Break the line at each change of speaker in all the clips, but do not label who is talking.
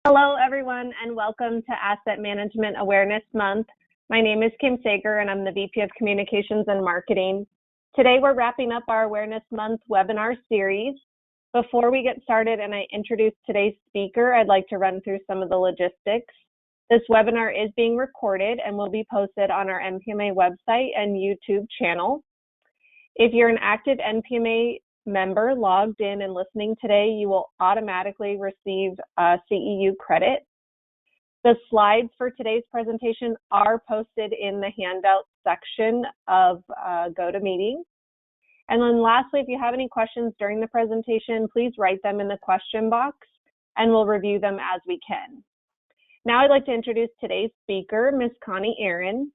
Hello, everyone, and welcome to Asset Management Awareness Month. My name is Kim Sager, and I'm the VP of Communications and Marketing. Today, we're wrapping up our Awareness Month webinar series. Before we get started and I introduce today's speaker, I'd like to run through some of the logistics. This webinar is being recorded and will be posted on our NPMA website and YouTube channel. If you're an active NPMA member logged in and listening today, you will automatically receive CEU credit. The slides for today's presentation are posted in the handout section of GoToMeeting. And then lastly, if you have any questions during the presentation, please write them in the question box and we'll review them as we can. Now I'd like to introduce today's speaker, Ms. Connie Aaron.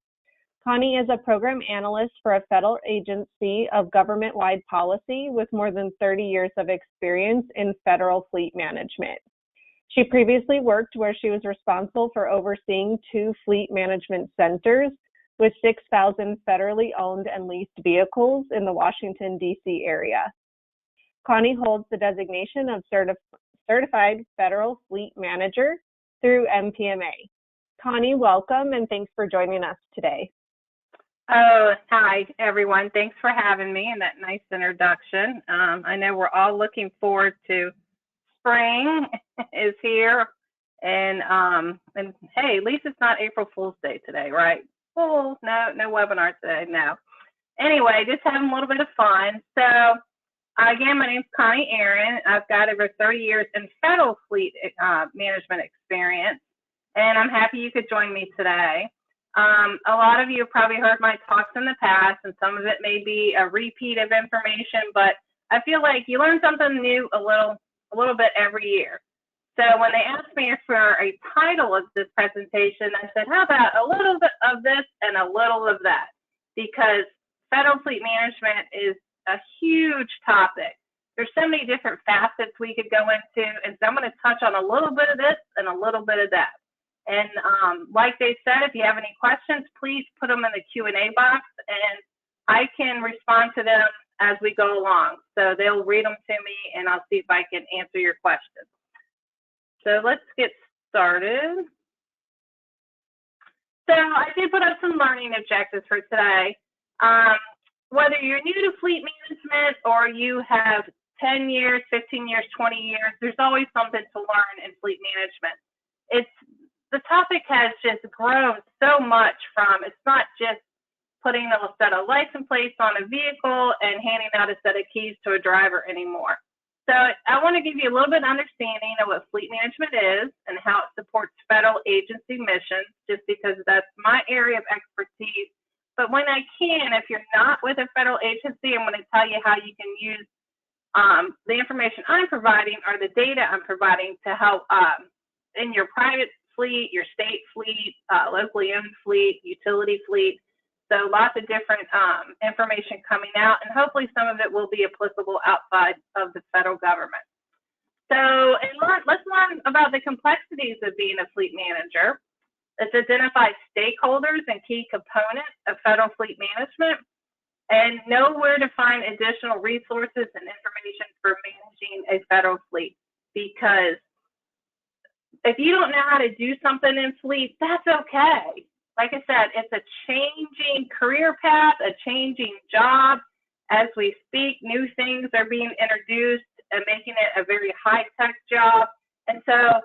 Connie is a program analyst for a federal agency of government-wide policy with more than 30 years of experience in federal fleet management. She previously worked where she was responsible for overseeing 2 fleet management centers with 6,000 federally owned and leased vehicles in the Washington, D.C. area. Connie holds the designation of Certified Federal Fleet Manager through MPMA. Connie, welcome and thanks for joining us today.
Oh, hi, everyone. Thanks for having me and that nice introduction. I know we're all looking forward to spring is here. And hey, at least it's not April Fool's Day today, right? Oh, no webinar today, no. Anyway, just having a little bit of fun. So, again, my name's Connie Aaron. I've got over 30 years in federal fleet management experience, and I'm happy you could join me today. A lot of you have probably heard my talks in the past, and some of it may be a repeat of information, but I feel like you learn something new a little bit every year. So when they asked me for a title of this presentation, I said, how about a little bit of this and a little of that? Because federal fleet management is a huge topic. There's so many different facets we could go into, and so I'm going to touch on a little bit of this and a little bit of that. And like they said, if you have any questions, please put them in the Q&A box, and I can respond to them as we go along. So they'll read them to me, and I'll see if I can answer your questions. So let's get started. So I did put up some learning objectives for today. Whether you're new to fleet management or you have 10 years, 15 years, 20 years, there's always something to learn in fleet management. The topic has just grown so much from, it's not just putting a set of license plates on a vehicle and handing out a set of keys to a driver anymore. So I want to give you a little bit of understanding of what fleet management is and how it supports federal agency missions, just because that's my area of expertise. But when I can, if you're not with a federal agency, I'm going to tell you how you can use the information I'm providing or the data I'm providing to help in your private fleet, your state fleet, locally owned fleet, utility fleet. So lots of different information coming out, and hopefully some of it will be applicable outside of the federal government. So let's learn about the complexities of being a fleet manager. Let's identify stakeholders and key components of federal fleet management, and know where to find additional resources and information for managing a federal fleet. Because if you don't know how to do something in fleet, that's okay. Like I said, it's a changing career path, a changing job. As we speak, new things are being introduced and making it a very high-tech job. And so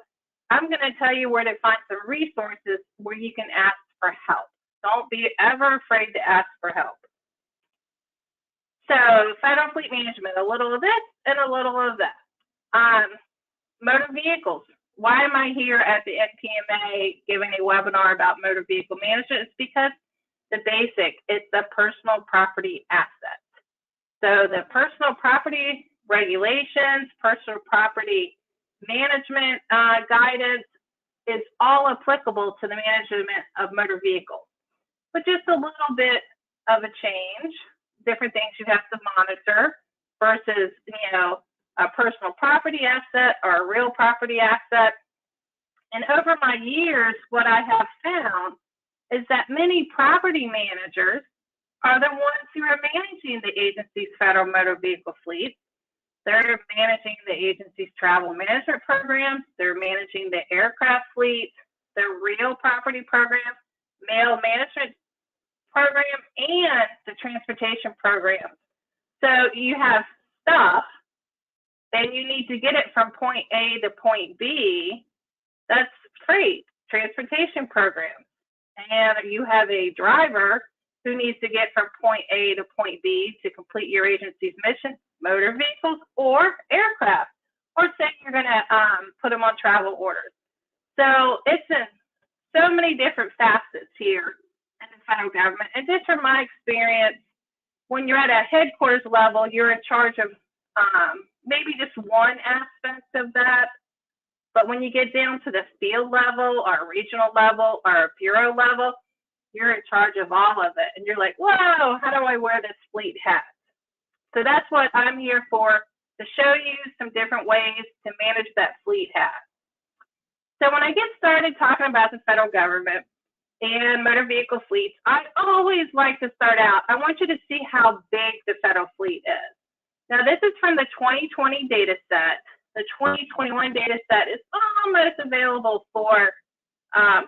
I'm going to tell you where to find some resources where you can ask for help. Don't be ever afraid to ask for help. So federal fleet management, a little of this and a little of that. Motor vehicles. Why am I here at the NPMA giving a webinar about motor vehicle management? It's because the basic, it's a personal property asset. So the personal property regulations, personal property management guidance is all applicable to the management of motor vehicles. But just a little bit of a change, different things you have to monitor versus, a personal property asset or a real property asset. And over my years, what I have found is that many property managers are the ones who are managing the agency's federal motor vehicle fleet, They're managing the agency's travel management programs. They're managing the aircraft fleet, the real property program, mail management program, and the transportation program. So you have stuff, and you need to get it from point A to point B. That's freight, transportation program. And you have a driver who needs to get from point A to point B to complete your agency's mission, motor vehicles or aircraft, or say you're going to put them on travel orders. So it's in so many different facets here in the federal government. And just from my experience, when you're at a headquarters level, you're in charge of maybe just one aspect of that. But when you get down to the field level or regional level or bureau level, you're in charge of all of it. And you're like, whoa, how do I wear this fleet hat? So that's what I'm here for, to show you some different ways to manage that fleet hat. So when I get started talking about the federal government and motor vehicle fleets, I always like to start out, I want you to see how big the federal fleet is. Now, this is from the 2020 data set. The 2021 data set is almost available for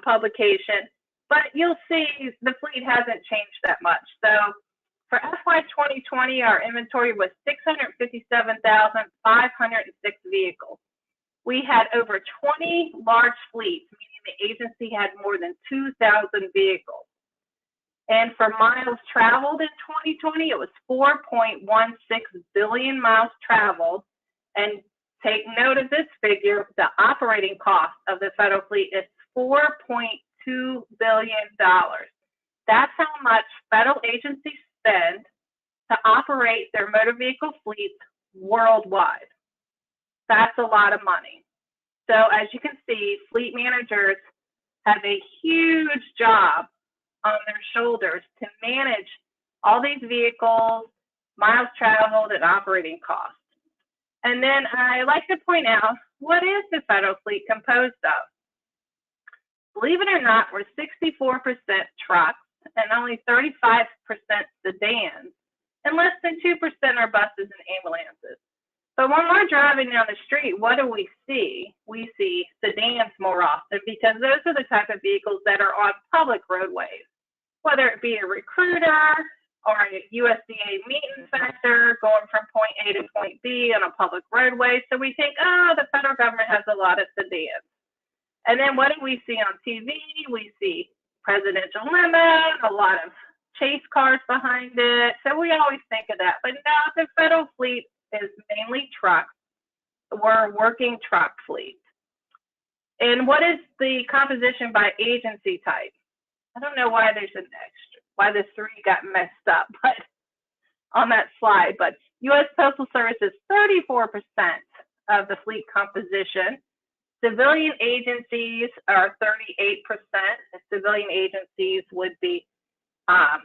publication, but you'll see the fleet hasn't changed that much. So for FY 2020, our inventory was 657,506 vehicles. We had over 20 large fleets, meaning the agency had more than 2,000 vehicles. And for miles traveled in 2020, it was 4.16 billion miles traveled. And take note of this figure, the operating cost of the federal fleet is $4.2 billion. That's how much federal agencies spend to operate their motor vehicle fleets worldwide. That's a lot of money. So as you can see, fleet managers have a huge job on their shoulders to manage all these vehicles, miles traveled, and operating costs. And then I like to point out, what is the federal fleet composed of? Believe it or not, we're 64% trucks and only 35% sedans, and less than 2% are buses and ambulances. But when we're driving down the street, what do we see? We see sedans more often, because those are the type of vehicles that are on public roadways, whether it be a recruiter or a USDA meat inspector going from point A to point B on a public roadway. So we think, oh, the federal government has a lot of sedans. And then what do we see on TV? We see presidential limo, a lot of chase cars behind it. So we always think of that. But now the federal fleet is mainly trucks. We're a working truck fleet. And what is the composition by agency type? I don't know why there's an extra, why the 3 got messed up, but on that slide. But U.S. Postal Service is 34% of the fleet composition. Civilian agencies are 38%. Civilian agencies would be OPM,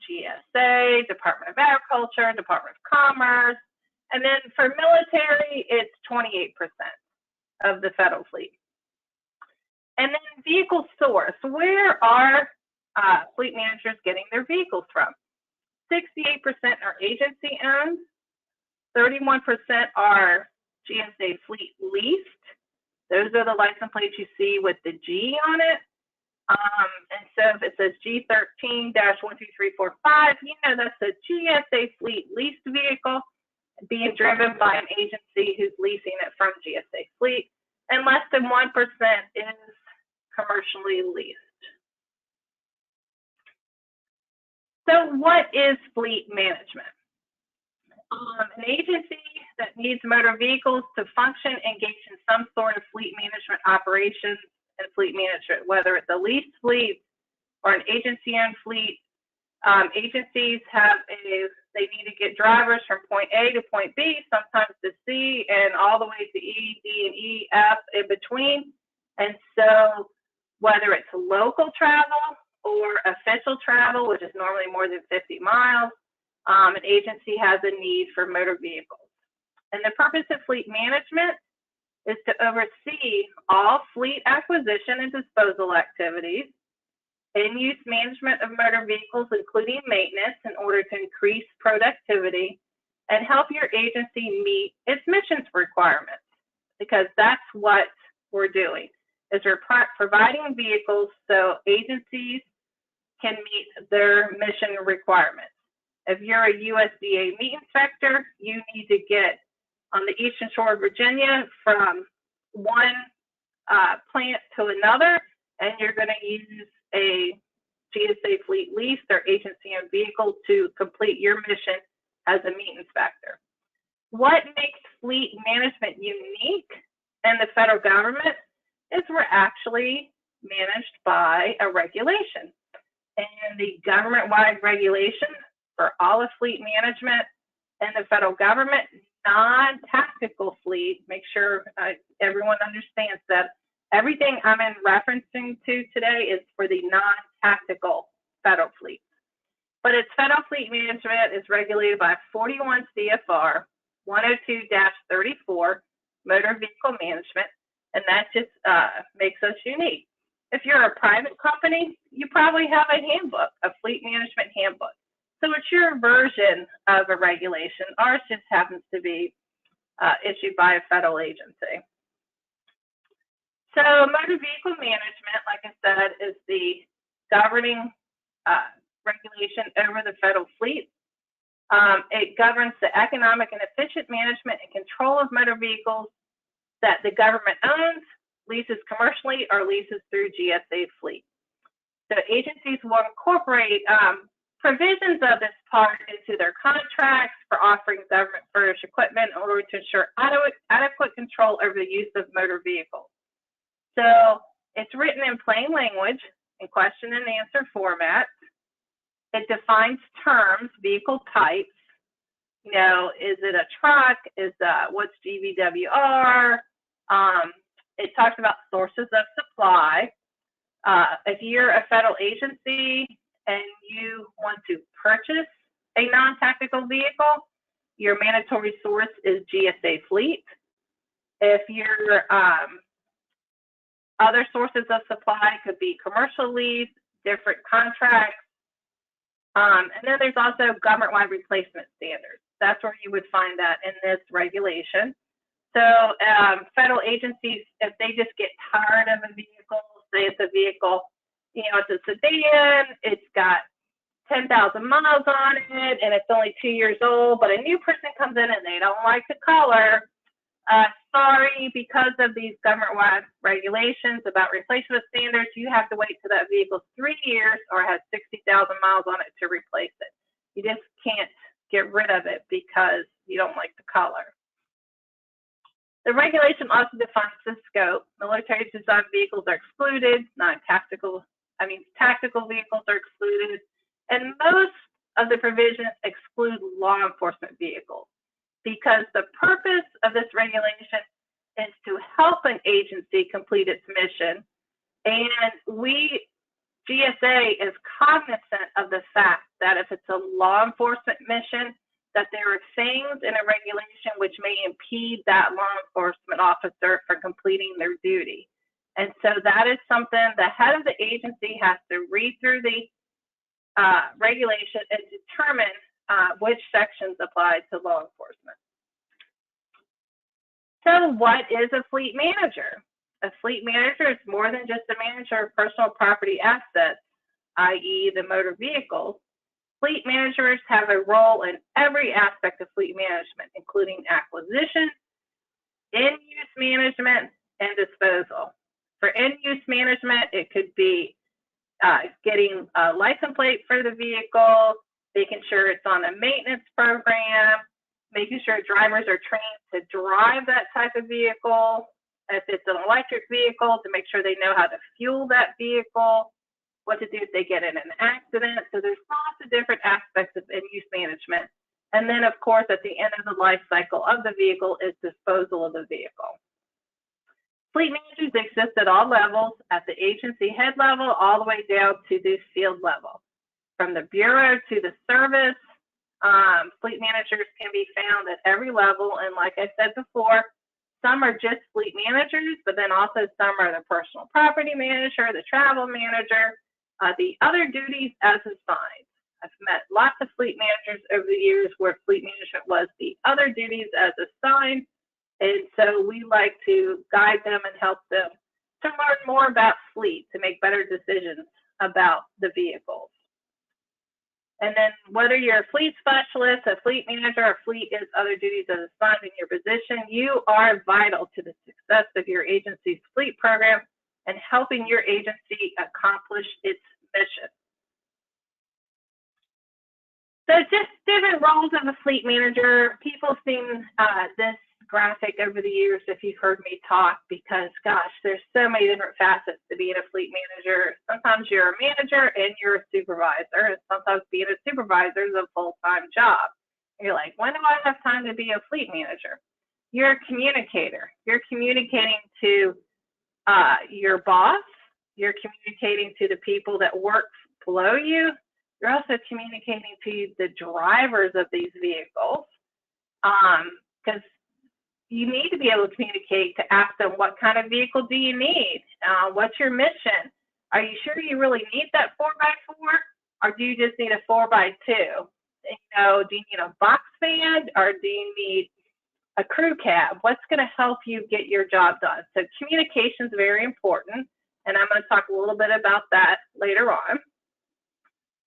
GSA, Department of Agriculture, Department of Commerce. And then for military, it's 28% of the federal fleet. And then vehicle source. Where are fleet managers getting their vehicles from? 68% are agency owned. 31% are GSA fleet leased. Those are the license plates you see with the G on it. And so if it says G13-12345, you know that's a GSA fleet leased vehicle being driven by an agency who's leasing it from GSA fleet, and less than 1% is commercially leased. So what is fleet management? An agency that needs motor vehicles to function engage in some sort of fleet management operations and fleet management, whether it's a leased fleet or an agency-owned fleet. Agencies they need to get drivers from point A to point B, sometimes to C, and all the way to E, D, and E, F in between. And so whether it's local travel or official travel, which is normally more than 50 miles, an agency has a need for motor vehicles. And the purpose of fleet management is to oversee all fleet acquisition and disposal activities, in-use management of motor vehicles, including maintenance, in order to increase productivity, and help your agency meet its missions requirements, because that's what we're doing, is we're providing vehicles so agencies can meet their mission requirements. If you're a USDA meat inspector, you need to get on the eastern shore of Virginia from one plant to another, and you're going to use a GSA fleet lease or agency and vehicle to complete your mission as a meat inspector. What makes fleet management unique in the federal government is we're actually managed by a regulation. And the government-wide regulation for all of fleet management in the federal government, non-tactical fleet, make sure everyone understands that everything I'm referencing to today is for the non-tactical federal fleet. But its federal fleet management is regulated by 41 CFR 102-34, motor vehicle management, and that just makes us unique. If you're a private company, you probably have a handbook, a fleet management handbook. So it's your version of a regulation. Ours just happens to be issued by a federal agency. So motor vehicle management, like I said, is the governing regulation over the federal fleet. It governs the economic and efficient management and control of motor vehicles that the government owns, leases commercially, or leases through GSA fleet. So agencies will incorporate provisions of this part into their contracts for offering government furnished equipment in order to ensure adequate control over the use of motor vehicles. So it's written in plain language in question and answer format. It defines terms, vehicle types. You know, is it a truck? What's GVWR? It talks about sources of supply. If you're a federal agency and you want to purchase a non-tactical vehicle, your mandatory source is GSA fleet. If your other sources of supply could be commercial lease, different contracts, and then there's also government-wide replacement standards. That's where you would find that in this regulation. So federal agencies, if they just get tired of a vehicle, say it's a vehicle, you know, it's a sedan, it's got 10,000 miles on it, and it's only 2 years old, but a new person comes in and they don't like the color, sorry, because of these government-wide regulations about replacement standards, you have to wait till that vehicle's 3 years or has 60,000 miles on it to replace it. You just can't get rid of it because you don't like the color. The regulation also defines the scope. Military designed vehicles are excluded, tactical vehicles are excluded, and most of the provisions exclude law enforcement vehicles, because the purpose of this regulation is to help an agency complete its mission. And GSA is cognizant of the fact that if it's a law enforcement mission, that there are things in a regulation which may impede that law enforcement officer from completing their duty. And so that is something the head of the agency has to read through the regulation and determine which sections apply to law enforcement. So what is a fleet manager? A fleet manager is more than just a manager of personal property assets, i.e. the motor vehicles. Fleet managers have a role in every aspect of fleet management, including acquisition, in-use management, and disposal. For in-use management, it could be getting a license plate for the vehicle, making sure it's on a maintenance program, making sure drivers are trained to drive that type of vehicle. If it's an electric vehicle, to make sure they know how to fuel that vehicle, what to do if they get in an accident. So there's lots of different aspects of in-use management. And then, of course, at the end of the life cycle of the vehicle is disposal of the vehicle. Fleet managers exist at all levels, at the agency head level, all the way down to the field level. From the bureau to the service, fleet managers can be found at every level. And like I said before, some are just fleet managers, but then also some are the personal property manager, the travel manager, the other duties as assigned. I've met lots of fleet managers over the years where fleet management was the other duties as assigned. And so we like to guide them and help them to learn more about fleet, to make better decisions about the vehicles. And then whether you're a fleet specialist, a fleet manager, or fleet is other duties as assigned in your position, you are vital to the success of your agency's fleet program and helping your agency accomplish its mission. So just different roles of a fleet manager. People have seen this graphic over the years if you've heard me talk, because gosh, there's so many different facets to being a fleet manager. Sometimes you're a manager and you're a supervisor, and sometimes being a supervisor is a full-time job. You're like, when do I have time to be a fleet manager? You're a communicator. You're communicating to your boss. You're communicating to the people that work below you. You're also communicating to the drivers of these vehicles, because you need to be able to communicate to ask them, what kind of vehicle do you need? What's your mission? Are you sure you really need that 4x4? Or do you just need a 4x2? You know, do you need a box van, or do you need a crew cab? What's going to help you get your job done? So communication is very important, and I'm going to talk a little bit about that later on.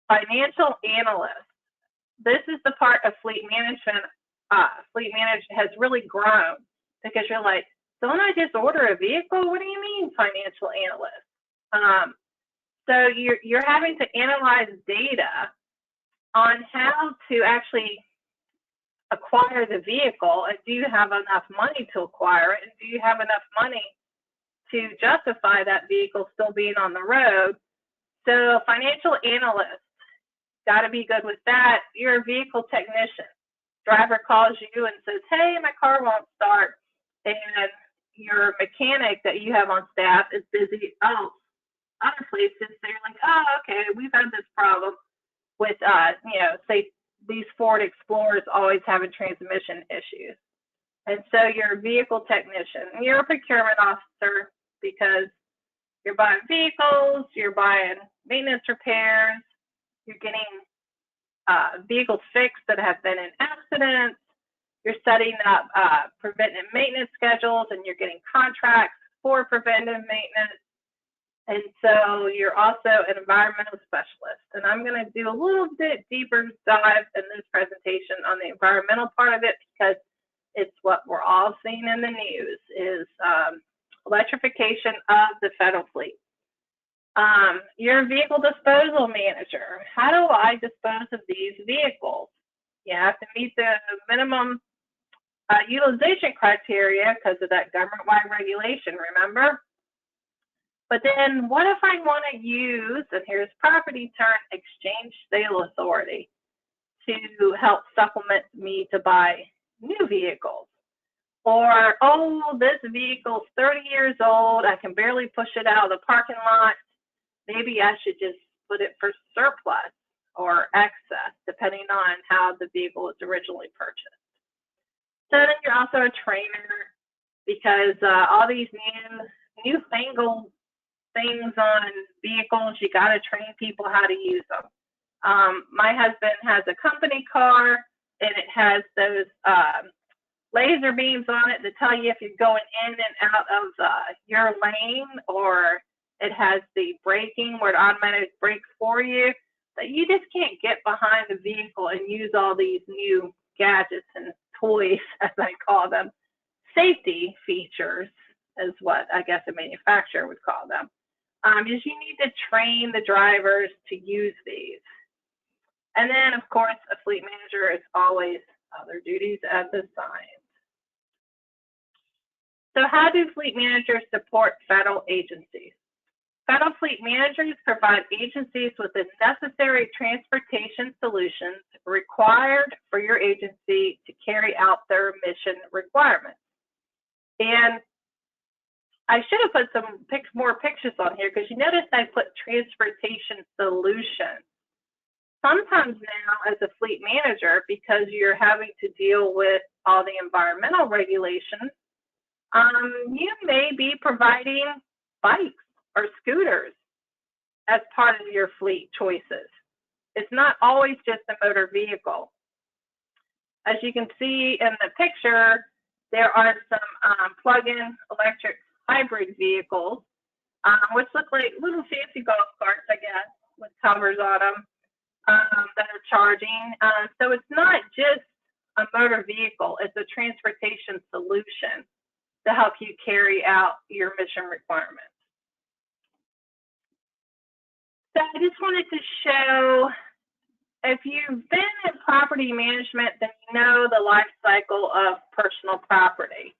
Financial analyst. This is the part of fleet management. Fleet management has really grown, because you're like, don't I just order a vehicle? What do you mean, financial analyst? So you're having to analyze data on how to actually acquire the vehicle, and do you have enough money to acquire it, and do you have enough money to justify that vehicle still being on the road? So financial analyst, got to be good with that. You're a vehicle technician. Driver calls you and says, hey, my car won't start, and your mechanic that you have on staff is busy. Oh, other places, they're like, oh, okay, we've had this problem with, say these Ford Explorers always having transmission issues. And so you're a vehicle technician. You're a procurement officer, because you're buying vehicles, you're buying maintenance repairs, you're getting vehicles fixed that have been in accidents, you're setting up preventive maintenance schedules, and you're getting contracts for preventive maintenance. And so you're also an environmental specialist. And I'm going to do a little bit deeper dive in this presentation on the environmental part of it, because it's what we're all seeing in the news is electrification of the federal fleet. You're a vehicle disposal manager. How do I dispose of these vehicles? You have to meet the minimum utilization criteria because of that government-wide regulation, remember? But then what if I want to use, and here's property turn exchange sale authority to help supplement me to buy new vehicles? Or, oh, this vehicle's 30 years old, I can barely push it out of the parking lot. Maybe I should just put it for surplus or excess, depending on how the vehicle was originally purchased. So then you're also a trainer, because all these newfangled things on vehicles, you got to train people how to use them. My husband has a company car, and it has those laser beams on it to tell you if you're going in and out of your lane, or it has the braking where it automatically brakes for you. But you just can't get behind the vehicle and use all these new gadgets and toys, as I call them. Safety features is what I guess a manufacturer would call them. Is you need to train the drivers to use these. And then, of course, a fleet manager is always other duties as assigned. So how do fleet managers support federal agencies? Federal fleet managers provide agencies with the necessary transportation solutions required for your agency to carry out their mission requirements. And I should have put some more pictures on here, because you notice I put transportation solutions. Sometimes now as a fleet manager, because you're having to deal with all the environmental regulations, you may be providing bikes or scooters as part of your fleet choices. It's not always just a motor vehicle. As you can see in the picture, there are some plug-in electric hybrid vehicles, which look like little fancy golf carts, I guess, with covers on them that are charging. So it's not just a motor vehicle, it's a transportation solution to help you carry out your mission requirements. So I just wanted to show, if you've been in property management, then you know the life cycle of personal property.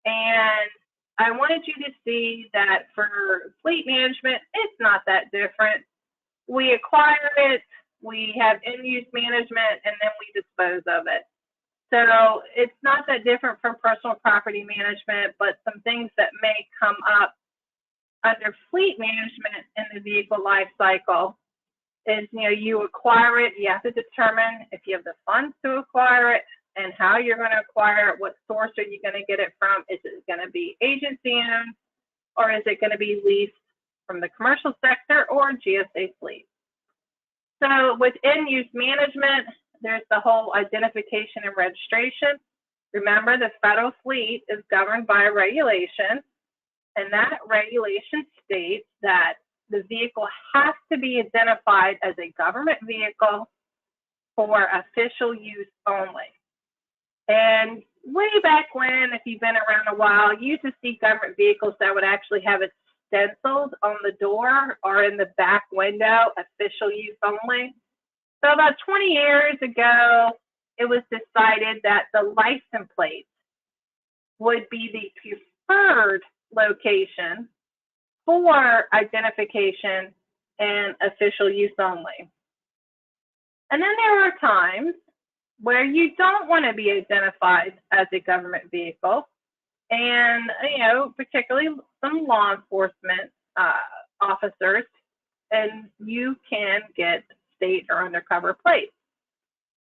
And I wanted you to see that for fleet management, it's not that different. We acquire it, we have end-use management, and then we dispose of it. So it's not that different from personal property management, but some things that may come up under fleet management in the vehicle life cycle is, you acquire it, you have to determine if you have the funds to acquire it and how you're going to acquire it, what source are you going to get it from? Is it going to be agency owned, or is it going to be leased from the commercial sector or GSA fleet? So with end-use management, there's the whole identification and registration. Remember, the federal fleet is governed by a regulation, and that regulation states that the vehicle has to be identified as a government vehicle for official use only. And way back when, if you've been around a while, you used to see government vehicles that would actually have it stenciled on the door or in the back window, official use only. So about 20 years ago, it was decided that the license plate would be the preferred location for identification and official use only. And then there are times where you don't want to be identified as a government vehicle, and particularly some law enforcement officers, and you can get state or undercover plates.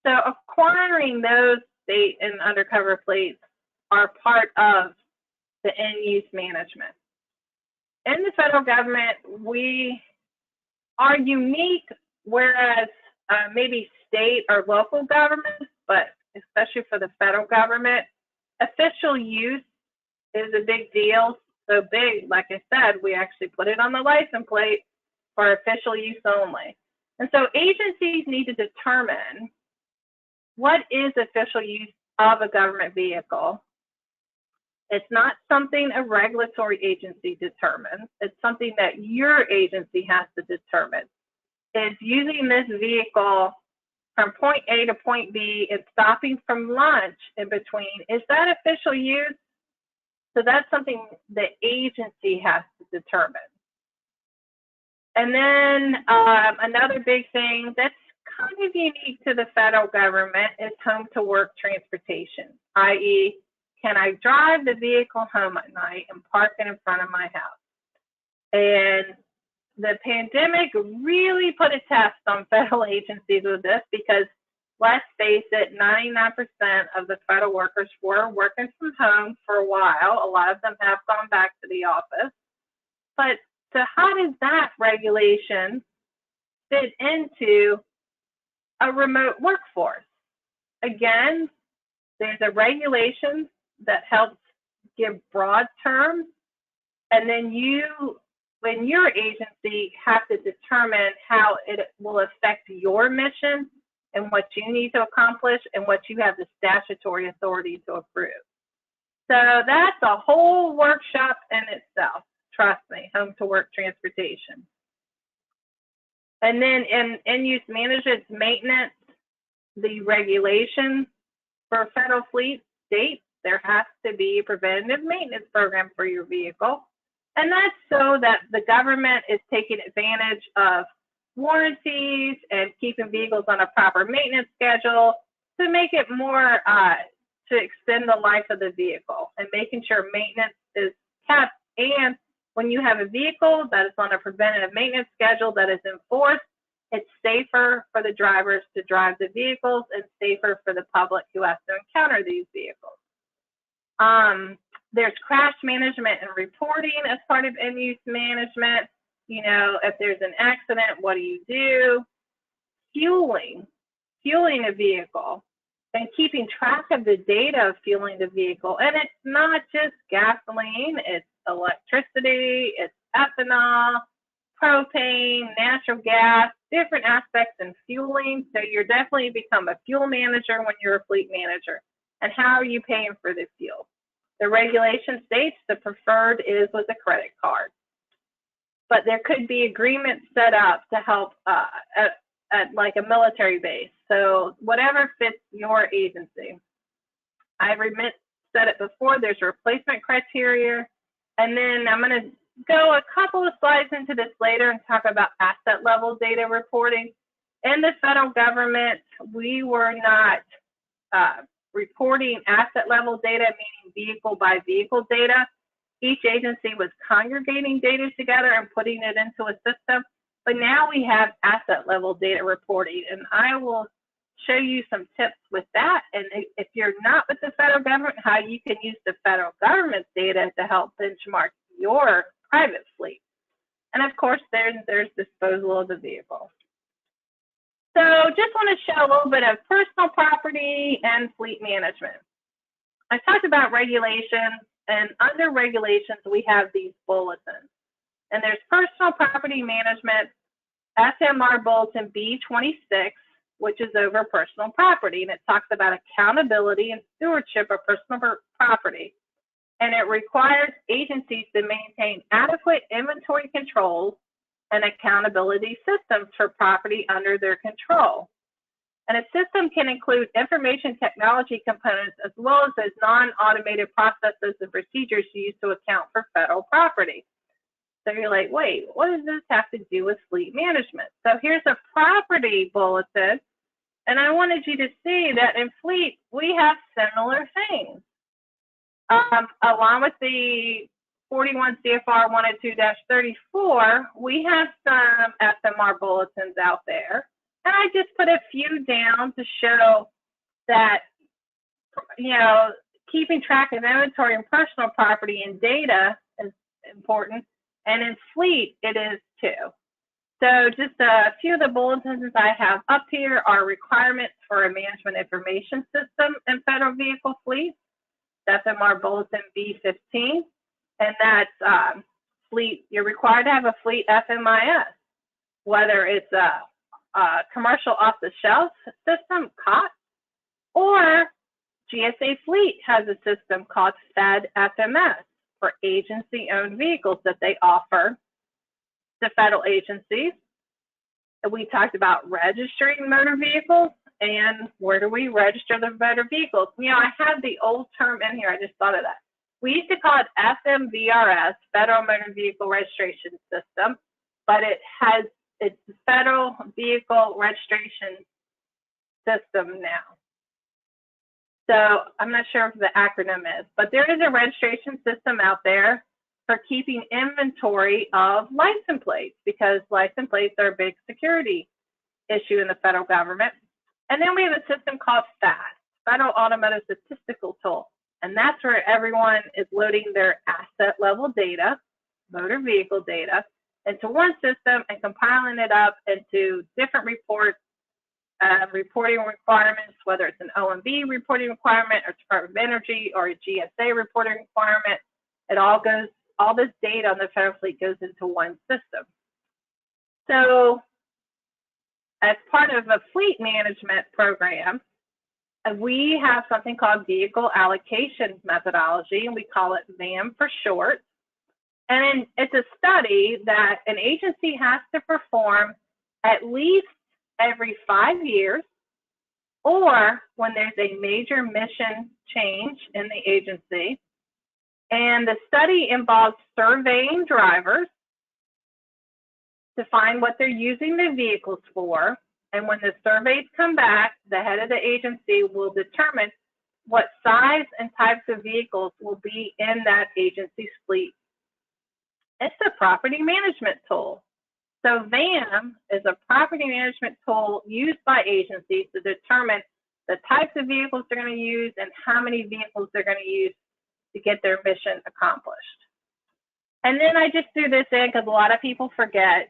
So acquiring those state and undercover plates are part of the end-use management. In the federal government, we are unique, whereas maybe state or local governments, but especially for the federal government, official use is a big deal. So big, like I said, we actually put it on the license plate for official use only. And so agencies need to determine what is official use of a government vehicle. It's not something a regulatory agency determines. It's something that your agency has to determine. Is using this vehicle from point A to point B and stopping from lunch in between, is that official use? So that's something the agency has to determine. And then another big thing that's kind of unique to the federal government is home to work transportation, i.e., can I drive the vehicle home at night and park it in front of my house? And the pandemic really put a test on federal agencies with this, because let's face it, 99% of the federal workers were working from home for a while. A lot of them have gone back to the office. But so how does that regulation fit into a remote workforce? Again, there's a regulation that helps give broad terms, and then you, when your agency, have to determine how it will affect your mission and what you need to accomplish and what you have the statutory authority to approve. So that's a whole workshop in itself. Trust me, home to work transportation. And then in end-use management maintenance, the regulations for federal fleet states there has to be a preventative maintenance program for your vehicle. And that's so that the government is taking advantage of warranties and keeping vehicles on a proper maintenance schedule to make it more, to extend the life of the vehicle, and making sure maintenance is kept. And when you have a vehicle that is on a preventative maintenance schedule that is enforced, it's safer for the drivers to drive the vehicles and safer for the public who has to encounter these vehicles. There's crash management and reporting as part of end-use management. If there's an accident, what do you do? fueling a vehicle and keeping track of the data of fueling the vehicle. And it's not just gasoline, it's electricity, it's ethanol, propane, natural gas, different aspects in fueling. So you're definitely become a fuel manager when you're a fleet manager. And how are you paying for the fuel? The regulation states the preferred is with a credit card. But there could be agreements set up to help at like a military base. So whatever fits your agency. I said it before, there's replacement criteria. And then I'm going to go a couple of slides into this later and talk about asset level data reporting. In the federal government, we were not reporting asset level data, meaning vehicle by vehicle data. Each agency was congregating data together and putting it into a system. But now we have asset level data reporting, and I will show you some tips with that. And if you're not with the federal government, how you can use the federal government's data to help benchmark your private fleet. And of course, there's disposal of the vehicle. So just want to show a little bit of personal property and fleet management. I talked about regulations, and under regulations, we have these bulletins. And there's personal property management, FPMR bulletin B26, which is over personal property. And it talks about accountability and stewardship of personal property. And it requires agencies to maintain adequate inventory controls and accountability systems for property under their control. And a system can include information technology components as well as non-automated processes and procedures used to account for federal property. So you're like, wait, what does this have to do with fleet management? So here's a property bulletin, and I wanted you to see that in fleet, we have similar things. Along with the 41 CFR 102-34, we have some FMR bulletins out there. And I just put a few down to show that, you know, keeping track of inventory and personal property and data is important. And in fleet, it is too. So just a few of the bulletins I have up here are requirements for a management information system in federal vehicle fleet. FMR bulletin B15. And that's fleet. You're required to have a fleet FMIS, whether it's a commercial off-the-shelf system, COT, or GSA Fleet has a system called Fed FMS for agency-owned vehicles that they offer to federal agencies. And we talked about registering motor vehicles and where do we register the motor vehicles. You know, I had the old term in here. I just thought of that. We used to call it FMVRS, Federal Motor Vehicle Registration System, but it's the Federal Vehicle Registration System now. So I'm not sure if the acronym is, but there is a registration system out there for keeping inventory of license plates because license plates are a big security issue in the federal government. And then we have a system called FAST, Federal Automotive Statistical Tool. And that's where everyone is loading their asset level data, motor vehicle data, into one system and compiling it up into different reports, reporting requirements, whether it's an OMB reporting requirement or Department of Energy or a GSA reporting requirement. It all this data on the federal fleet goes into one system. So as part of a fleet management program, we have something called vehicle allocation methodology, and we call it VAM for short. And it's a study that an agency has to perform at least every 5 years, or when there's a major mission change in the agency. And the study involves surveying drivers to find what they're using their vehicles for. And when the surveys come back, the head of the agency will determine what size and types of vehicles will be in that agency's fleet. It's a property management tool. So VAM is a property management tool used by agencies to determine the types of vehicles they're going to use and how many vehicles they're going to use to get their mission accomplished. And then I just threw this in because a lot of people forget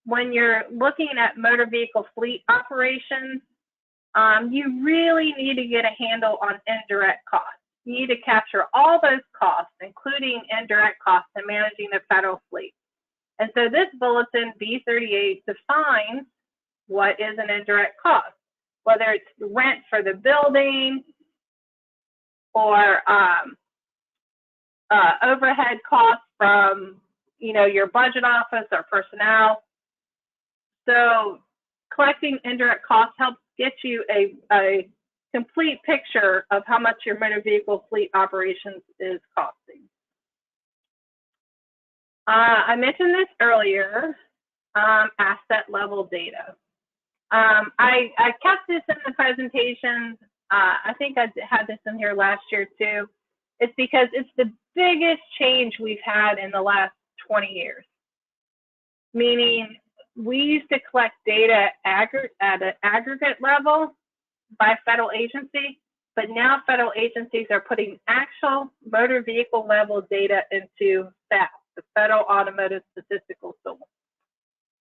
when you're looking at motor vehicle fleet operations, you really need to get a handle on indirect costs. You need to capture all those costs, including indirect costs, in managing the federal fleet. And so this bulletin, B38, defines what is an indirect cost, whether it's rent for the building or overhead costs from, your budget office or personnel. So collecting indirect costs helps get you a complete picture of how much your motor vehicle fleet operations is costing. I mentioned this earlier, asset level data. I kept this in the presentation. I think I had this in here last year too. It's because it's the biggest change we've had in the last 20 years. Meaning, we used to collect data at an aggregate level by federal agency, but now federal agencies are putting actual motor vehicle level data into FAST, the Federal Automotive Statistical Tool.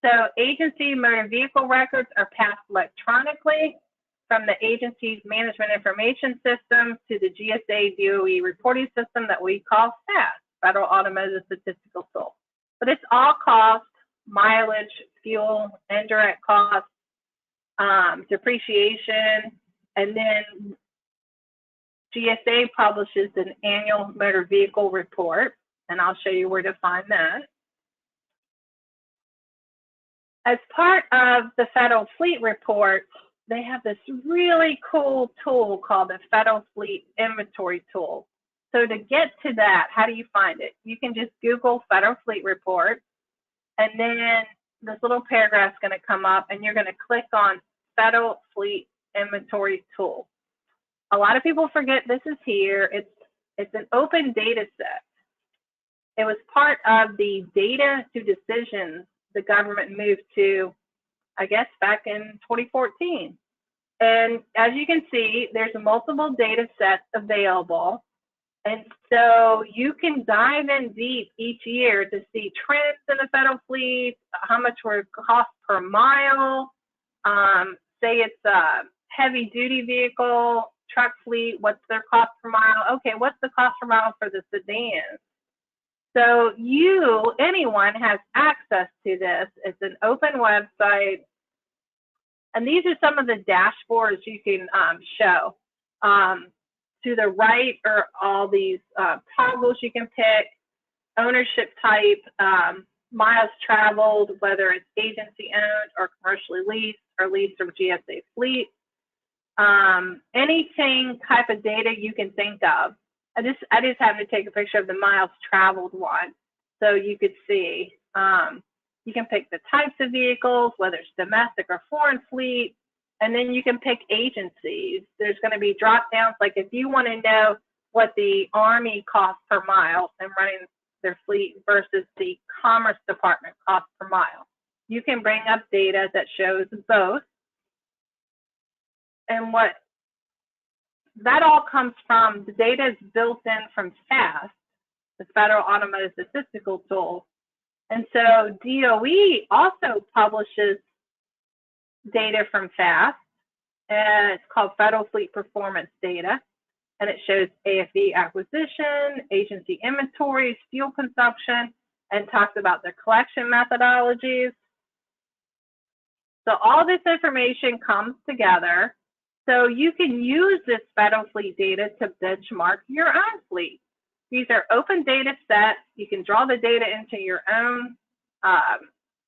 So agency motor vehicle records are passed electronically from the agency's management information system to the GSA DOE reporting system that we call FAST, Federal Automotive Statistical Tool. But it's all cost, mileage, fuel, indirect costs, depreciation, and then GSA publishes an annual motor vehicle report, and I'll show you where to find that. As part of the Federal Fleet Report, they have this really cool tool called the Federal Fleet Inventory Tool. So to get to that, how do you find it? You can just Google Federal Fleet Report, and then this little paragraph is going to come up, and you're going to click on Federal Fleet Inventory Tool. A lot of people forget this is here. It's an open data set. It was part of the data to decisions the government moved to, I guess, back in 2014. And as you can see, there's multiple data sets available. And so you can dive in deep each year to see trends in the federal fleet, how much will it cost per mile. Say it's a heavy duty vehicle, truck fleet, what's their cost per mile? Okay, what's the cost per mile for the sedans? So anyone has access to this. It's an open website. And these are some of the dashboards you can show. To the right are all these toggles you can pick, ownership type, miles traveled, whether it's agency owned or commercially leased or leased from GSA fleet. Anything type of data you can think of. I just have to take a picture of the miles traveled one so you could see. You can pick the types of vehicles, whether it's domestic or foreign fleet, and then you can pick agencies. There's going to be drop downs, like if you want to know what the Army costs per mile and running their fleet versus the Commerce Department cost per mile. You can bring up data that shows both. And what that all comes from, the data is built in from FAST, the Federal Automotive Statistical Tool. And so DOE also publishes data from FAST, and it's called Federal Fleet Performance Data. And it shows AFE acquisition, agency inventories, fuel consumption, and talks about their collection methodologies. So all this information comes together. So you can use this federal fleet data to benchmark your own fleet. These are open data sets. You can draw the data into your own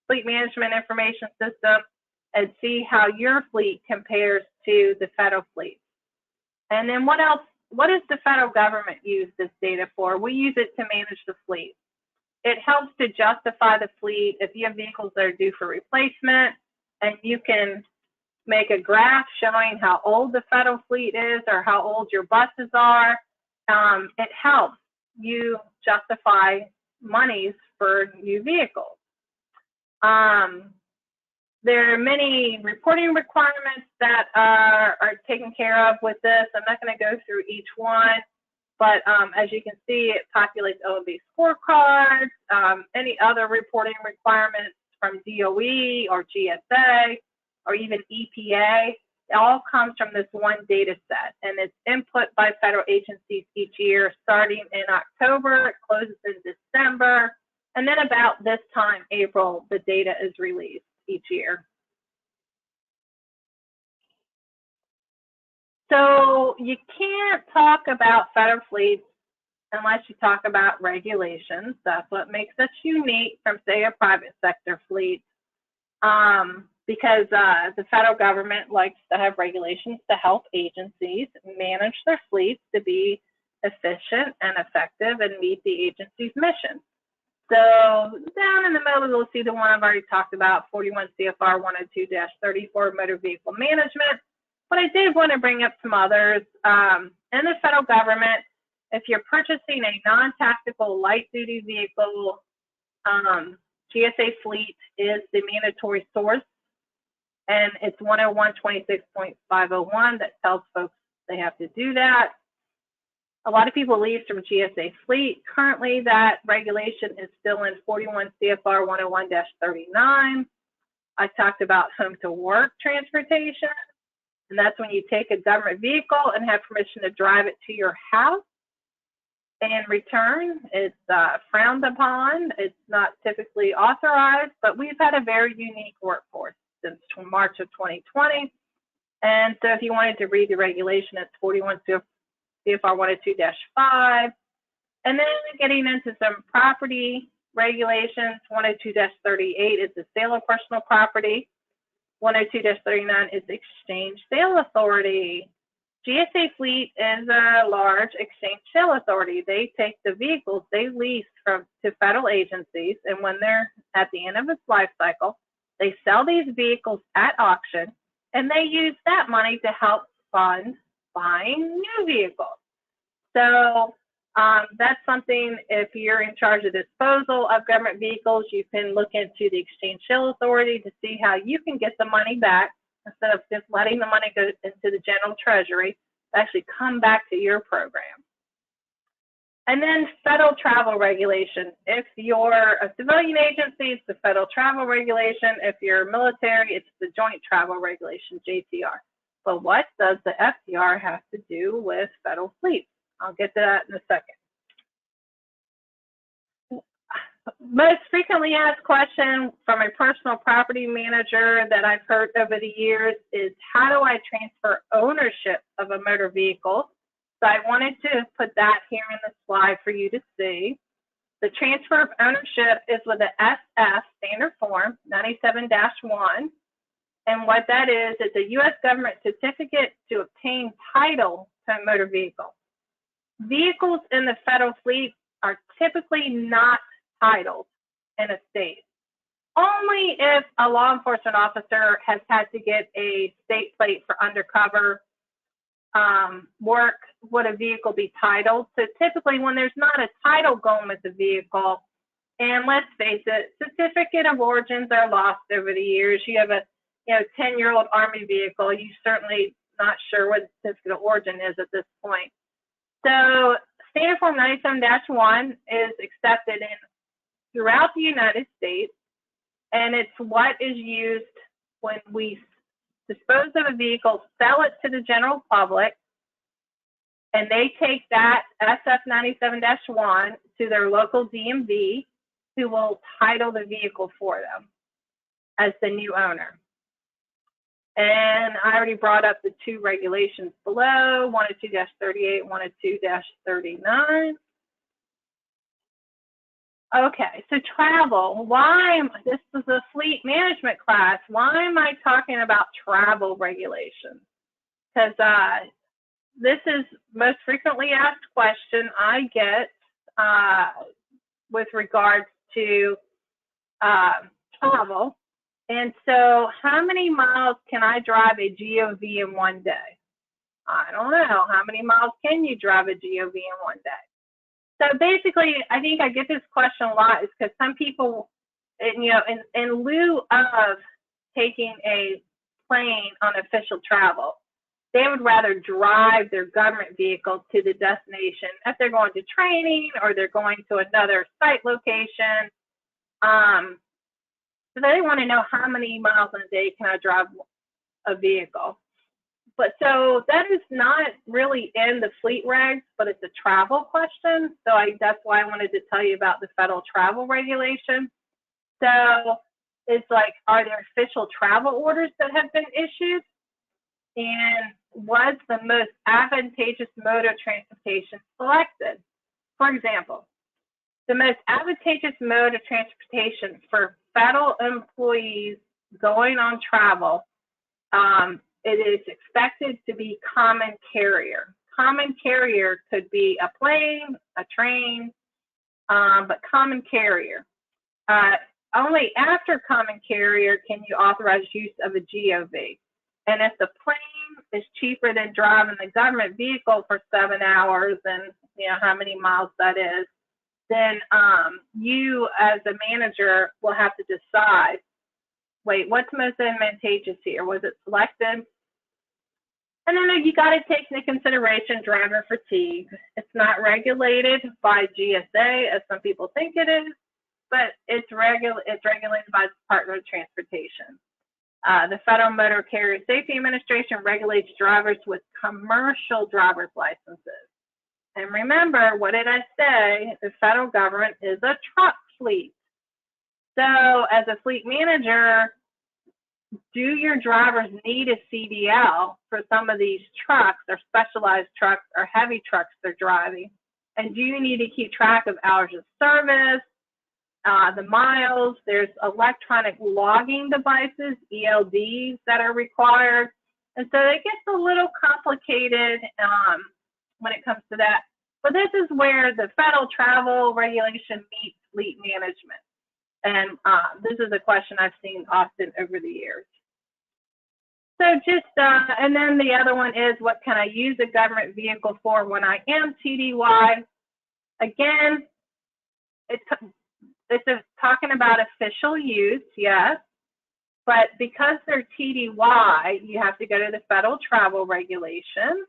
fleet management information system and see how your fleet compares to the federal fleet. And then what else? What does the federal government use this data for? We use it to manage the fleet. It helps to justify the fleet if you have vehicles that are due for replacement, and you can make a graph showing how old the federal fleet is or how old your buses are. It helps you justify monies for new vehicles. There are many reporting requirements that are taken care of with this. I'm not going to go through each one, but as you can see, it populates O&B scorecards, any other reporting requirements from DOE or GSA or even EPA. It all comes from this one data set, and it's input by federal agencies each year, starting in October, it closes in December, and then about this time, April, the data is released each year. So you can't talk about federal fleets unless you talk about regulations. That's what makes us unique from, say, a private sector fleet, because the federal government likes to have regulations to help agencies manage their fleets to be efficient and effective and meet the agency's mission. So down in the middle, you'll see the one I've already talked about, 41 CFR 102-34, motor vehicle management. But I did want to bring up some others. In the federal government, if you're purchasing a non-tactical light-duty vehicle, GSA fleet is the mandatory source, and it's 101.26.501 that tells folks they have to do that. A lot of people leave from GSA fleet. Currently, that regulation is still in 41 CFR 101-39. I talked about home-to-work transportation, and that's when you take a government vehicle and have permission to drive it to your house and return. It's frowned upon. It's not typically authorized, but we've had a very unique workforce since March of 2020. And so if you wanted to read the regulation, it's 41 CFR 102-5. And then getting into some property regulations, 102-38 is the sale of personal property. 102-39 is exchange sale authority. GSA fleet is a large exchange sale authority. They take the vehicles they lease to federal agencies, and when they're at the end of its life cycle, they sell these vehicles at auction, and they use that money to help fund buying new vehicles. So that's something, if you're in charge of disposal of government vehicles, you can look into the exchange sale authority to see how you can get the money back instead of just letting the money go into the general treasury, actually come back to your program. And then federal travel regulation. If you're a civilian agency, it's the federal travel regulation. If you're military, it's the joint travel regulation, JTR. But what does the FTR have to do with federal fleets? I'll get to that in a second. Most frequently asked question from a personal property manager that I've heard over the years is, how do I transfer ownership of a motor vehicle? So I wanted to put that here in the slide for you to see. The transfer of ownership is with the SF standard form 97-1. And what that is, it's a U.S. government certificate to obtain title to a motor vehicle. Vehicles in the federal fleet are typically not titled in a state. Only if a law enforcement officer has had to get a state plate for undercover work would a vehicle be titled. So typically when there's not a title going with the vehicle, and let's face it, certificate of origins are lost over the years. You have a 10-year-old Army vehicle, you're certainly not sure what the certificate of origin is at this point. So standard form 97-1 is accepted throughout the United States, and it's what is used when we dispose of a vehicle, sell it to the general public, and they take that SF 97-1 to their local DMV, who will title the vehicle for them as the new owner. And I already brought up the two regulations below, 102-38, 102-39. Okay, so travel. This is a fleet management class. Why am I talking about travel regulations? Because this is most frequently asked question I get with regards to travel. And so how many miles can I drive a GOV in one day? I don't know. How many miles can you drive a GOV in one day? So basically, I think I get this question a lot is because some people, in lieu of taking a plane on official travel, they would rather drive their government vehicle to the destination if they're going to training or they're going to another site location. So they want to know how many miles in a day can I drive a vehicle. But so that is not really in the fleet regs, but it's a travel question. So that's why I wanted to tell you about the federal travel regulation. So it's like, are there official travel orders that have been issued? And was the most advantageous mode of transportation selected? For example, the most advantageous mode of transportation for federal employees going on travel, it is expected to be common carrier. Common carrier could be a plane, a train, but common carrier. Only after common carrier can you authorize use of a GOV. And if the plane is cheaper than driving the government vehicle for 7 hours, and you know how many miles that is, then you as a manager will have to decide, wait, what's most advantageous here? Was it selected? And then you got to take into consideration driver fatigue. It's not regulated by GSA, as some people think it is, but it's regulated by the Department of Transportation. The Federal Motor Carrier Safety Administration regulates drivers with commercial driver's licenses. And remember, what did I say? The federal government is a truck fleet. So as a fleet manager, do your drivers need a CDL for some of these trucks or specialized trucks or heavy trucks they're driving? And do you need to keep track of hours of service, the miles? There's electronic logging devices, ELDs, that are required. And so it gets a little complicated when it comes to that. But this is where the federal travel regulation meets fleet management. And this is a question I've seen often over the years. So just, and then the other one is, what can I use a government vehicle for when I am TDY? Again, it's talking about official use, yes, but because they're TDY, you have to go to the federal travel regulation,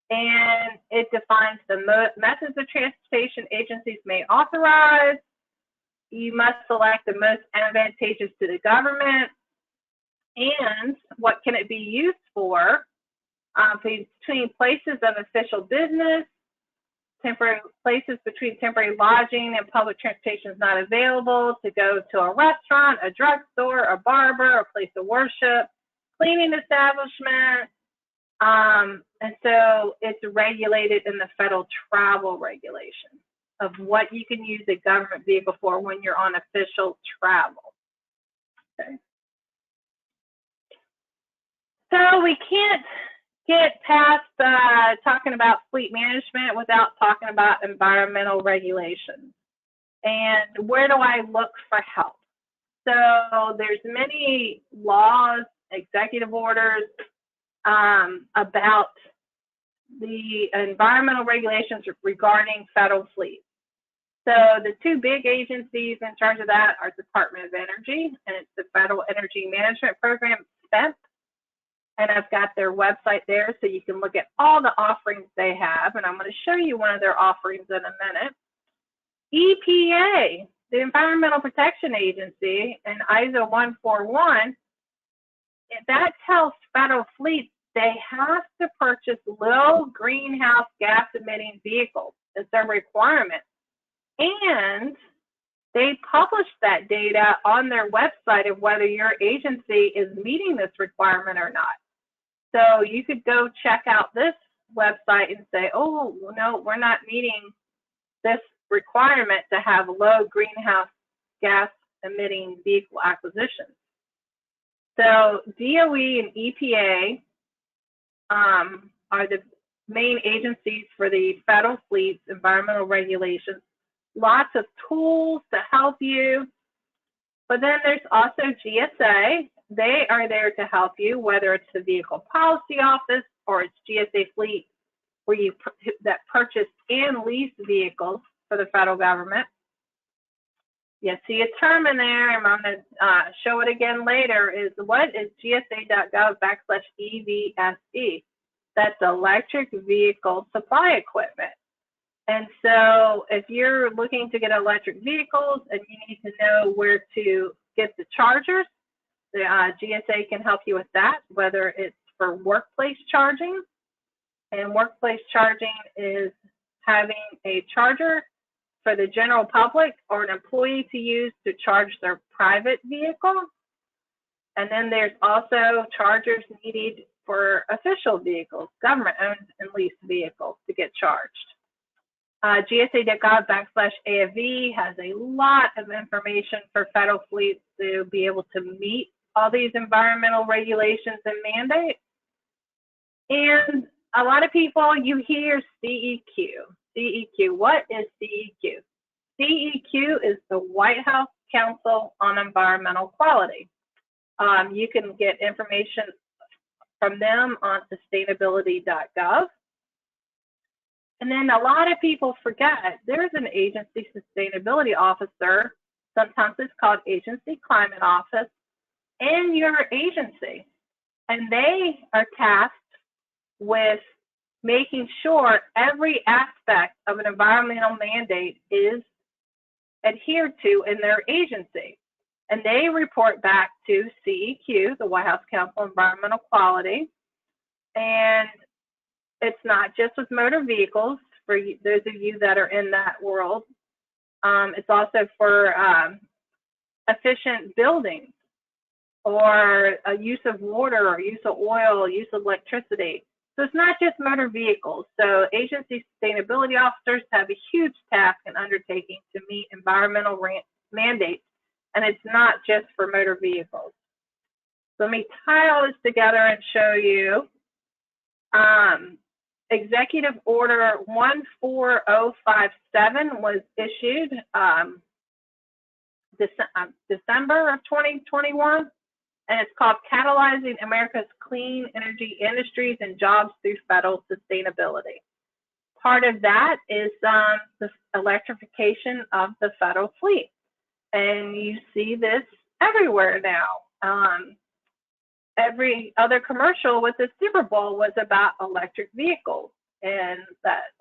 and it defines the methods of transportation agencies may authorize. You must select the most advantageous to the government, and what can it be used for? Between places of official business, temporary places between temporary lodging and public transportation is not available, to go to a restaurant, a drugstore, a barber, a place of worship, cleaning establishment. And so it's regulated in the federal travel regulation of what you can use a government vehicle for when you're on official travel. Okay. So we can't get past talking about fleet management without talking about environmental regulations. And where do I look for help? So there's many laws, executive orders about the environmental regulations regarding federal fleets. So the two big agencies in charge of that are Department of Energy, and it's the Federal Energy Management Program, SPEP. And I've got their website there, so you can look at all the offerings they have. And I'm going to show you one of their offerings in a minute. EPA, the Environmental Protection Agency, and ISO 141, that tells federal fleets they have to purchase low greenhouse gas emitting vehicles. It's a requirement. And they publish that data on their website of whether your agency is meeting this requirement or not. So you could go check out this website and say, oh, no, we're not meeting this requirement to have low greenhouse gas emitting vehicle acquisitions. So DOE and EPA are the main agencies for the federal fleet's environmental regulations. Lots of tools to help you. But then there's also GSA. They are there to help you, whether it's the Vehicle Policy Office or it's GSA Fleet, where you that purchase and lease vehicles for the federal government. You see a term in there, and I'm going to show it again later, is what is gsa.gov/EVSE? That's electric vehicle supply equipment. And so if you're looking to get electric vehicles and you need to know where to get the chargers. The GSA can help you with that, whether it's for workplace charging. And workplace charging is having a charger for the general public or an employee to use to charge their private vehicle. And then there's also chargers needed for official vehicles, government-owned and leased vehicles to get charged. GSA.gov/AFV has a lot of information for federal fleets to be able to meet all these environmental regulations and mandates. And a lot of people, you hear CEQ. CEQ, what is CEQ? CEQ is the White House Council on Environmental Quality. You can get information from them on sustainability.gov. And then a lot of people forget there's an agency sustainability officer, sometimes it's called Agency Climate Office, in your agency. And they are tasked with making sure every aspect of an environmental mandate is adhered to in their agency. And they report back to CEQ, the White House Council on Environmental Quality. And it's not just with motor vehicles, for those of you that are in that world. It's also for efficient buildings, or a use of water, or use of oil, use of electricity. So it's not just motor vehicles. So agency sustainability officers have a huge task and undertaking to meet environmental mandates, and it's not just for motor vehicles. So let me tie all this together and show you. Executive Order 14057 was issued December of 2021, and it's called Catalyzing America's Clean Energy Industries and Jobs Through Federal Sustainability. Part of that is the electrification of the federal fleet, and you see this everywhere now. Every other commercial with the Super Bowl was about electric vehicles, and that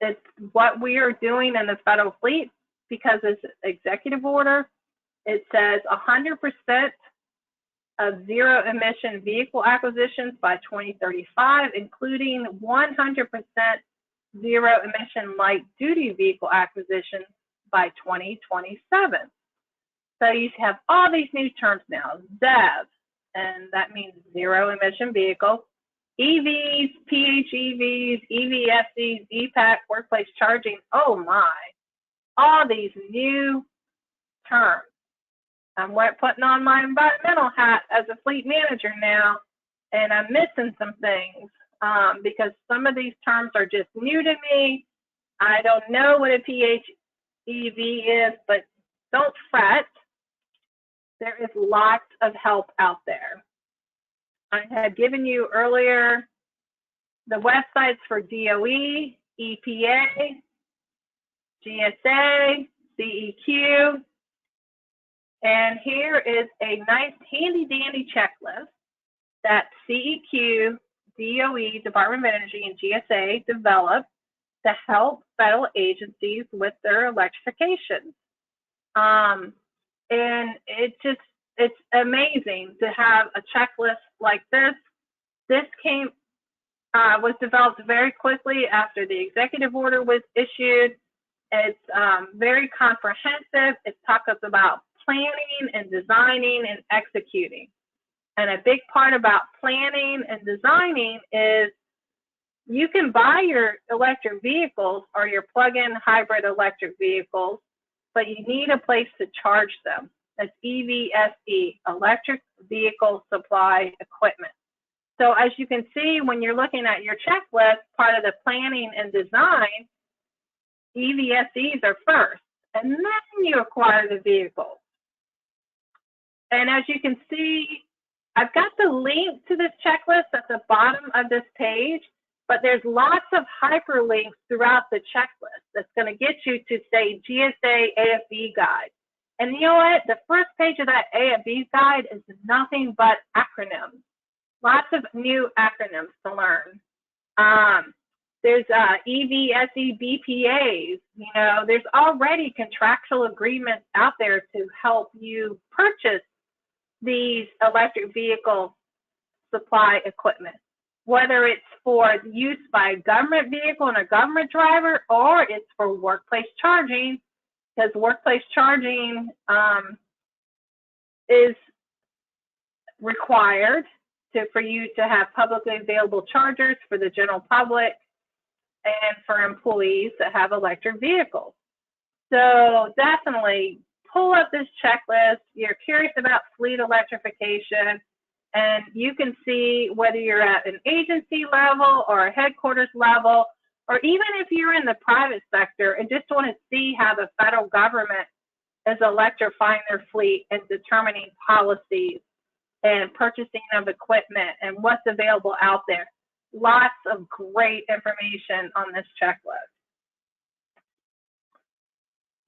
it's what we are doing in the federal fleet, because it's executive order. It says 100% of zero emission vehicle acquisitions by 2035, including 100% zero emission light duty vehicle acquisitions by 2027. So you have all these new terms now, ZEV, and that means zero emission vehicle, EVs, PHEVs, EVSEs, EPAC, workplace charging, oh my, all these new terms. I'm putting on my environmental hat as a fleet manager now, and I'm missing some things because some of these terms are just new to me. I don't know what a PHEV is, but don't fret. There is lots of help out there. I had given you earlier the websites for DOE, EPA, GSA, CEQ, and here is a nice handy dandy checklist that CEQ, DOE, Department of Energy, and GSA developed to help federal agencies with their electrification. And it's amazing to have a checklist like this. This was developed very quickly after the executive order was issued. It's very comprehensive. It talks about planning and designing and executing. And a big part about planning and designing is you can buy your electric vehicles or your plug-in hybrid electric vehicles, but you need a place to charge them. That's EVSE, Electric Vehicle Supply Equipment. So as you can see, when you're looking at your checklist, part of the planning and design, EVSEs are first, and then you acquire the vehicle. And as you can see, I've got the link to this checklist at the bottom of this page, but there's lots of hyperlinks throughout the checklist that's going to get you to, say, GSA AFV guide. And you know what? The first page of that AFV guide is nothing but acronyms. Lots of new acronyms to learn. There's EVSE BPAs. You know, there's already contractual agreements out there to help you purchase these electric vehicle supply equipment, whether it's for use by a government vehicle and a government driver, or it's for workplace charging, because workplace charging is required for you to have publicly available chargers for the general public and for employees that have electric vehicles. So definitely pull up this checklist. You're curious about fleet electrification, and you can see whether you're at an agency level or a headquarters level, or even if you're in the private sector and just want to see how the federal government is electrifying their fleet and determining policies and purchasing of equipment and what's available out there. Lots of great information on this checklist.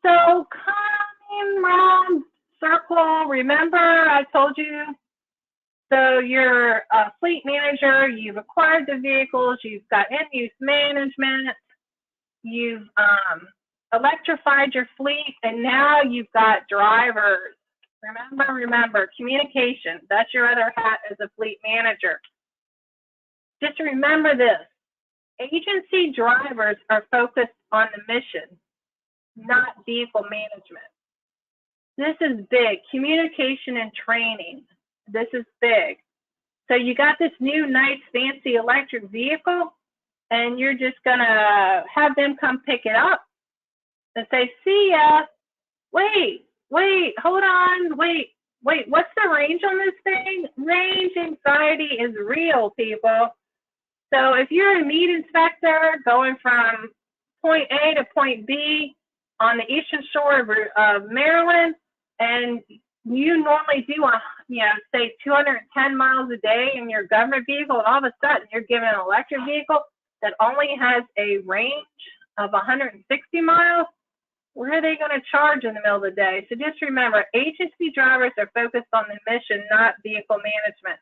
So coming round circle, remember I told you, so you're a fleet manager, you've acquired the vehicles, you've got end-use management, you've electrified your fleet, and now you've got drivers. Remember, communication, that's your other hat as a fleet manager. Just remember this, agency drivers are focused on the mission, not vehicle management. This is big, communication and training, this is big. So you got this new nice fancy electric vehicle, and you're just gonna have them come pick it up and say, see ya, wait, hold on, wait, what's the range on this thing? Range anxiety is real, people. So if you're a meat inspector going from point A to point B on the eastern shore of Maryland, and you normally do, say 210 miles a day in your government vehicle, and all of a sudden you're given an electric vehicle that only has a range of 160 miles, where are they going to charge in the middle of the day? So just remember, agency drivers are focused on the mission, not vehicle management.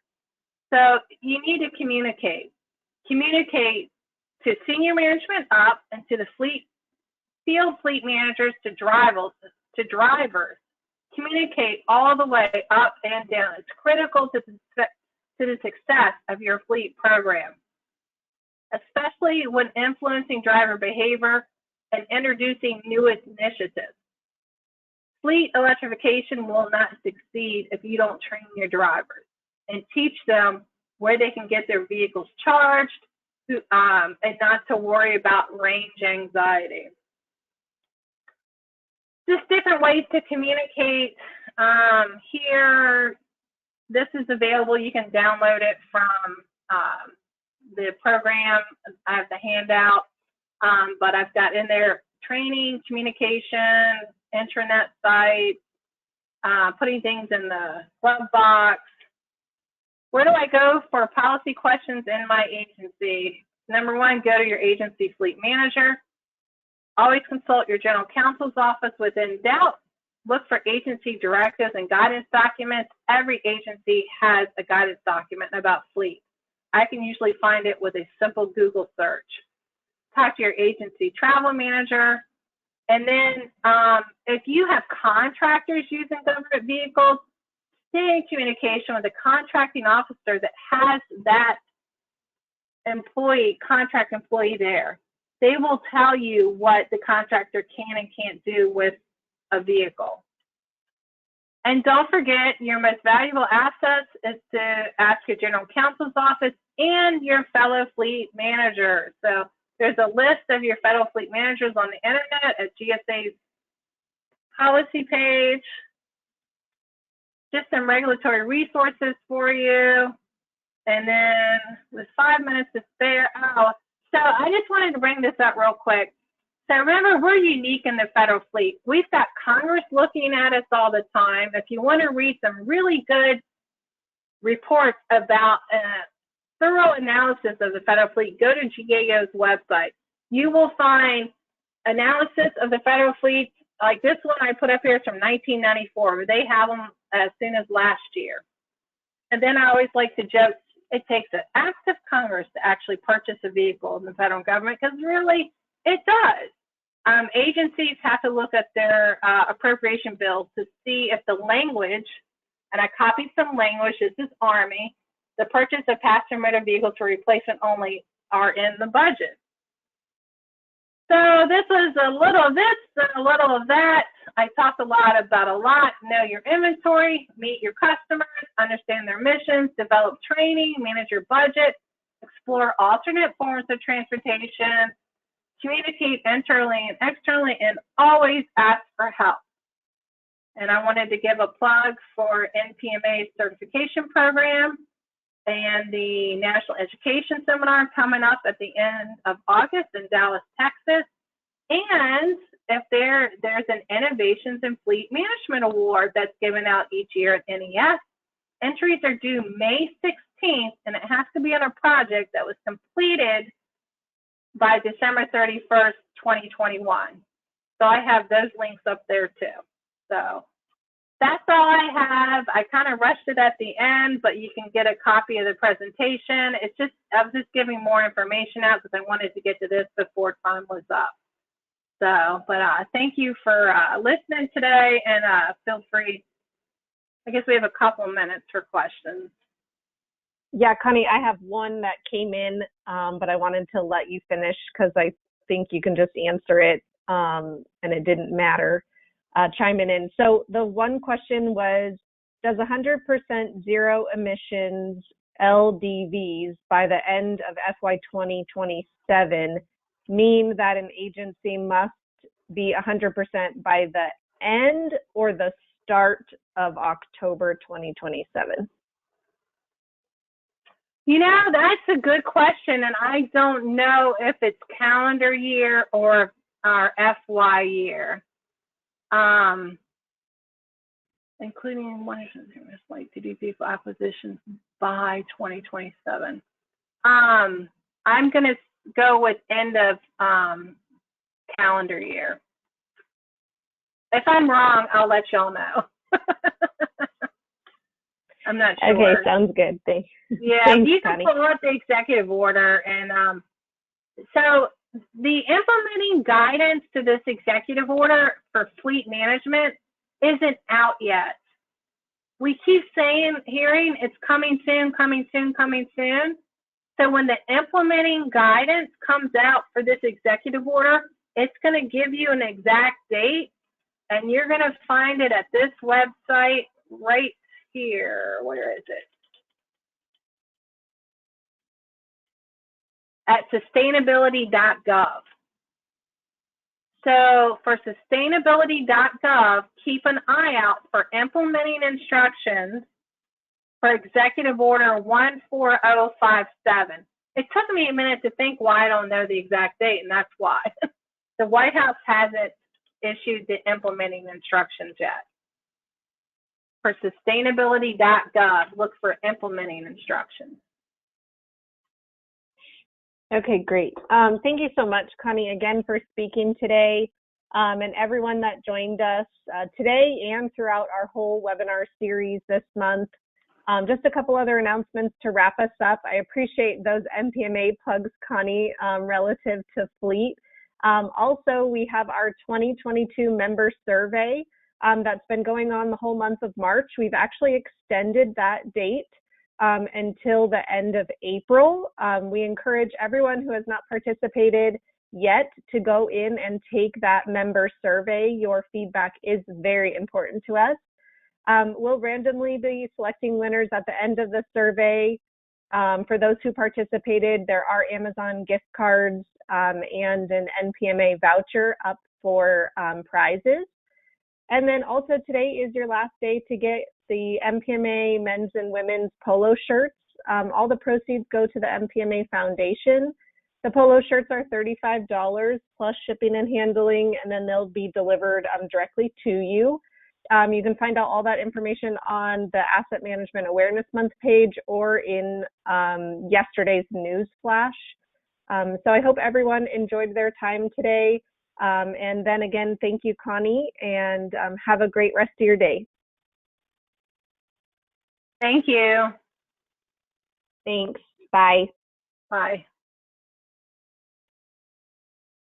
So you need to communicate. Communicate to senior management up and to the field fleet managers, to drivers. Communicate all the way up and down. It's critical to the success of your fleet program, especially when influencing driver behavior and introducing new initiatives. Fleet electrification will not succeed if you don't train your drivers and teach them where they can get their vehicles charged, and not to worry about range anxiety. Just different ways to communicate. Here, this is available. You can download it from the program. I have the handout, but I've got in there training, communication, intranet site, putting things in the glove box. Where do I go for policy questions in my agency? Number one, go to your agency fleet manager. Always consult your general counsel's office within doubt. Look for agency directives and guidance documents. Every agency has a guidance document about fleet. I can usually find it with a simple Google search. Talk to your agency travel manager. And then if you have contractors using government vehicles, stay in communication with a contracting officer that has that contract employee there. They will tell you what the contractor can and can't do with a vehicle. And don't forget, your most valuable assets is to ask your general counsel's office and your fellow fleet managers. So there's a list of your fellow fleet managers on the internet at GSA's policy page. Just some regulatory resources for you. And then with 5 minutes to spare, so I just wanted to bring this up real quick. So remember, we're unique in the federal fleet. We've got Congress looking at us all the time. If you want to read some really good reports about thorough analysis of the federal fleet, go to GAO's website. You will find analysis of the federal fleet, like this one I put up here is from 1994, but they have them as soon as last year. And then I always like to joke, it takes an act of Congress to actually purchase a vehicle in the federal government, because really it does. Agencies have to look at their appropriation bills to see if the language, and I copied some language, this is Army, the purchase of passenger motor vehicles for replacement only are in the budget. So this was a little of this and a little of that. I talked a lot about a lot. Know your inventory, meet your customers, understand their missions, develop training, manage your budget, explore alternate forms of transportation, communicate internally and externally, and always ask for help. And I wanted to give a plug for NPMA's certification program and the National Education Seminar coming up at the end of August in Dallas, Texas. And if there's an Innovations in Fleet Management Award that's given out each year at NES, entries are due May 16th, and it has to be on a project that was completed by December 31st, 2021. So I have those links up there too. So that's all I have. I kind of rushed it at the end, but you can get a copy of the presentation. I was just giving more information out because I wanted to get to this before time was up. So, but thank you for listening today, and feel free. I guess we have a couple minutes for questions.
Yeah, Connie, I have one that came in, but I wanted to let you finish because I think you can just answer it, and it didn't matter chiming in. So the one question was, does 100% zero emissions LDVs by the end of FY 2027 mean that an agency must be 100% by the end or the start of October 2027?
You know, that's a good question, and I don't know if it's calendar year or our FY year, including like to do vehicle acquisitions by 2027. I'm going to go with end of calendar year. If I'm wrong, I'll let y'all know. I'm not sure.
Okay, sounds good. Thanks.
Yeah,
Thanks,
you can
Connie.
pull up the executive order, and so the implementing guidance to this executive order for fleet management isn't out yet. We keep hearing it's coming soon, coming soon, coming soon. So when the implementing guidance comes out for this executive order, it's going to give you an exact date, and you're going to find it at this website right here. Where is it? At sustainability.gov. So for sustainability.gov, keep an eye out for implementing instructions for Executive Order 14057. It took me a minute to think why I don't know the exact date, and that's why. The White House hasn't issued the implementing instructions yet. For sustainability.gov, look for implementing instructions.
Okay, great. Thank you so much, Connie, again for speaking today, and everyone that joined us today and throughout our whole webinar series this month. Just a couple other announcements to wrap us up. I appreciate those NPMA plugs, Connie, relative to fleet. Also, we have our 2022 member survey that's been going on the whole month of March. We've actually extended that date until the end of April. We encourage everyone who has not participated yet to go in and take that member survey. Your feedback is very important to us. We'll randomly be selecting winners at the end of the survey. For those who participated, there are Amazon gift cards and an NPMA voucher up for prizes. And then also today is your last day to get the NPMA men's and women's polo shirts. All the proceeds go to the NPMA Foundation. The polo shirts are $35 plus shipping and handling, and then they'll be delivered directly to you. You can find out all that information on the Asset Management Awareness Month page or in yesterday's news flash. So I hope everyone enjoyed their time today. And then again, thank you, Connie, and have a great rest of your day.
Thank you.
Thanks. Bye.
Bye.